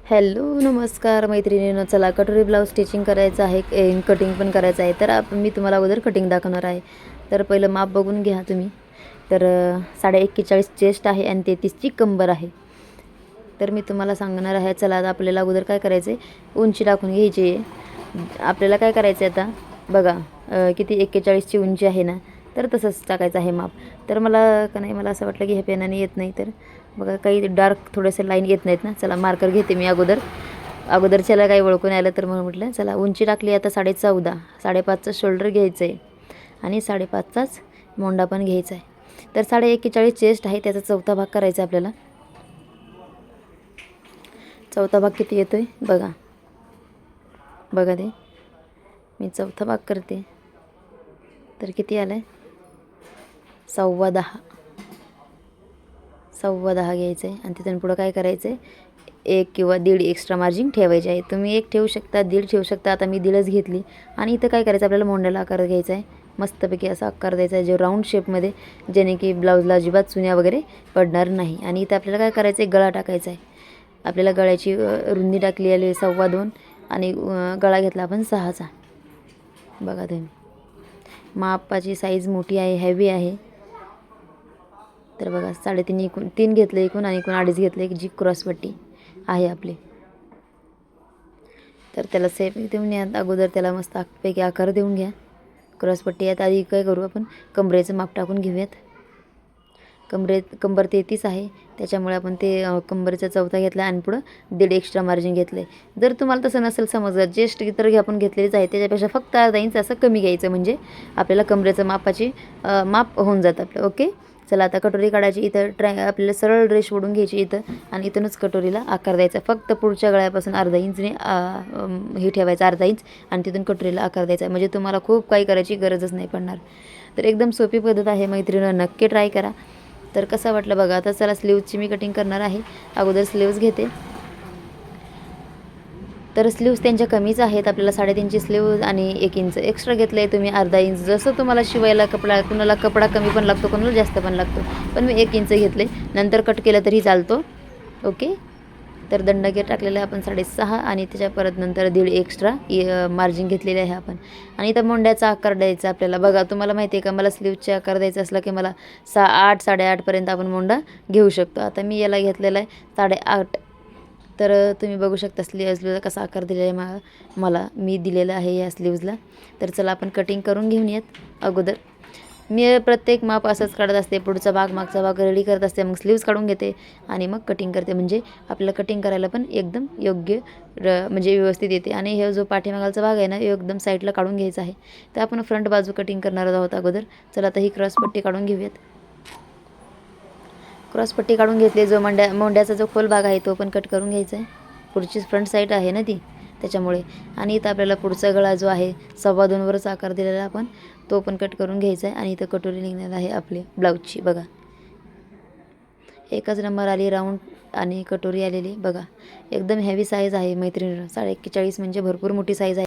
Hello नमस्कार मैत्रिणींनो, चला कटोरी ब्लाऊज स्टिचिंग करायचं आहे, कटिंग पण करायचं आहे. तर मी तुम्हाला अगोदर कटिंग दाखवणार आहे. तर पहिलं माप बघून घ्या तुम्ही. तर 41 चेस्ट आहे आणि 33ची कंबर आहे. तर मी तुम्हाला सांगणार आहे. चला आता आपल्याला अगोदर काय करायचं आहे, उंची टाकून घ्यायची आहे. आपल्याला काय करायचं आहे आता बघा, किती 41ची उंची आहे ना, तर तसंच टाकायचं आहे माप. तर मला असं वाटलं की ह्या पेनाने येत नाही, तर बघा काही डार्क थोडेसे लाईन येत नाहीत ना. चला मार्कर घेते मी अगोदरच्याला काही ओळखून आलं तर म्हणून म्हटलं चला. उंची टाकली आता 14.5, 5.5चं शोल्डर घ्यायचं आहे आणि 5.5चाच मोंडा पण घ्यायचा आहे. तर 41 चेस्ट आहे, त्याचा चौथा भाग करायचा आपल्याला. चौथा भाग किती येतोय बघा ते मी चौथा भाग करते. तर किती आलं आहे, 10.15 घ्यायचं आहे. आणि तिथून पुढं काय करायचं आहे, 1 किंवा 1.5 एक्स्ट्रा मार्जिन ठेवायचे आहे. तुम्ही 1 ठेवू शकता, 1.5 ठेवू शकता. आता मी 1.5च घेतली. आणि इथं काय करायचं, आपल्याला मोंड्याला आकार घ्यायचा आहे. मस्तपैकी असा आकार द्यायचा आहे, जो राऊंड शेपमध्ये, जेणे की ब्लाऊजला अजिबात चुन्या वगैरे पडणार नाही. आणि इथं आपल्याला काय करायचं आहे, गळा टाकायचा आहे. आपल्याला गळ्याची रुंदी टाकली आहे 2.25 आणि गळा घेतला आपण 6चा. बघा तुम्ही, मापाची साईज मोठी आहे, हेवी आहे. तर बघा 3.5 एकूण 3 घेतले एकूण, आणि एकूण 2.5 घेतले, जी क्रॉसपट्टी आहे आपली. तर त्याला सेप देऊन या अगोदर, त्याला मस्त पैकी आकार देऊन घ्या. क्रॉसपट्टी आता आधी काय करू, आपण कमरेचं माप टाकून घेऊयात. कंबर 33 आहे, त्याच्यामुळे आपण ते कंबरेचा चौथा घेतला आणि पुढं 1.5 एक्स्ट्रा मार्जिन घेतलं आहे. जर तुम्हाला तसं नसेल समजलं, चेस्ट तर आपण घेतलेलीच आहे, त्याच्यापेक्षा फक्त अर्धा इंच असं कमी घ्यायचं, म्हणजे आपल्याला कमरेचं माप होऊन जातं आपलं. ओके, चला आता कटोरी काढायची. इथं आपल्याला सरळ रेष ओढून घ्यायची इथं, आणि इथूनच कटोरीला आकार द्यायचा. फक्त पुढच्या गळ्यापासून अर्धा इंचने हे ठेवायचं, अर्धा इंच, आणि तिथून कटोरीला आकार द्यायचा. म्हणजे तुम्हाला खूप काही करायची गरजच नाही पडणार. तर एकदम सोपी पद्धत आहे मैत्रिणींनो, नक्की ट्राय करा. तर कसं वाटलं बघा. आता चला स्लीव्जची मी कटिंग करणार आहे. अगोदर स्लीव्ज घेते. तर स्लीव्ज त्यांच्या कमीच आहेत, आपल्याला 3.5ची स्लीव्ज आणि 1 इंच एक्स्ट्रा घेतलं आहे. तुम्ही अर्धा इंच, जसं तुम्हाला शिवायला कुणाला कपडा कमी पण लागतो, कोणाला जास्त पण लागतो. पण मी 1 इंच घेतले, नंतर कट केलं तरी चालतो. ओके, तर दंडगे टाकलेला आहे आपण 6.5, आणि त्याच्या परत नंतर 1.5 एक्स्ट्रा मार्जिन घेतलेले आहे आपण. आणि इथं मोंड्याचा आकार द्यायचा आपल्याला. बघा तुम्हाला माहिती आहे का, मला स्लीवचे आकार द्यायचा असला की मला 8.5पर्यंत आपण मोंडा घेऊ शकतो. आता मी याला घेतलेला आहे 8.5. तर तुम्ही बघू शकता स्लीव्जला कसा आकार दिलेला आहे मी दिलेला आहे या स्लीव्जला. तर चला आपण कटिंग करून घेऊन येत. अगोदर मी प्रत्येक माप असंच काढत असते, पुढचा भाग मागचा भाग रेडी करत असते, मग स्लीव्ज काढून घेते आणि मग कटिंग करते. म्हणजे आपल्याला कटिंग करायला पण एकदम योग्य म्हणजे व्यवस्थित येते. आणि हे जो पाठीमागाचा भाग आहे ना, एकदम साईडला काढून घ्यायचा आहे. तर आपण फ्रंट बाजू कटिंग करणार आहोत अगोदर. चला आता ही क्रॉसपट्टी काढून घेऊयात. क्रॉसपट्टी काढून घेतली. जो मोंड्याचा जो खोल भाग आहे तो पण कट करून घ्यायचा आहे. पुढची फ्रंट साईड आहे ना ती, त्याच्यामुळे. आणि इथं आपल्याला पुढचा गळा जो आहे 2.25वरच आकार दिलेला आपण, तो पण कट करून घ्यायचा आहे. आणि इथं कटोरी निघणार आहे आपली ब्लाऊजची. बघा एकच नंबर आली राऊंड, आणि कटोरी आलेली बघा. एकदम हेवी साईज आहे मैत्रिणींनो. 41 म्हणजे भरपूर मोठी साईज आहे.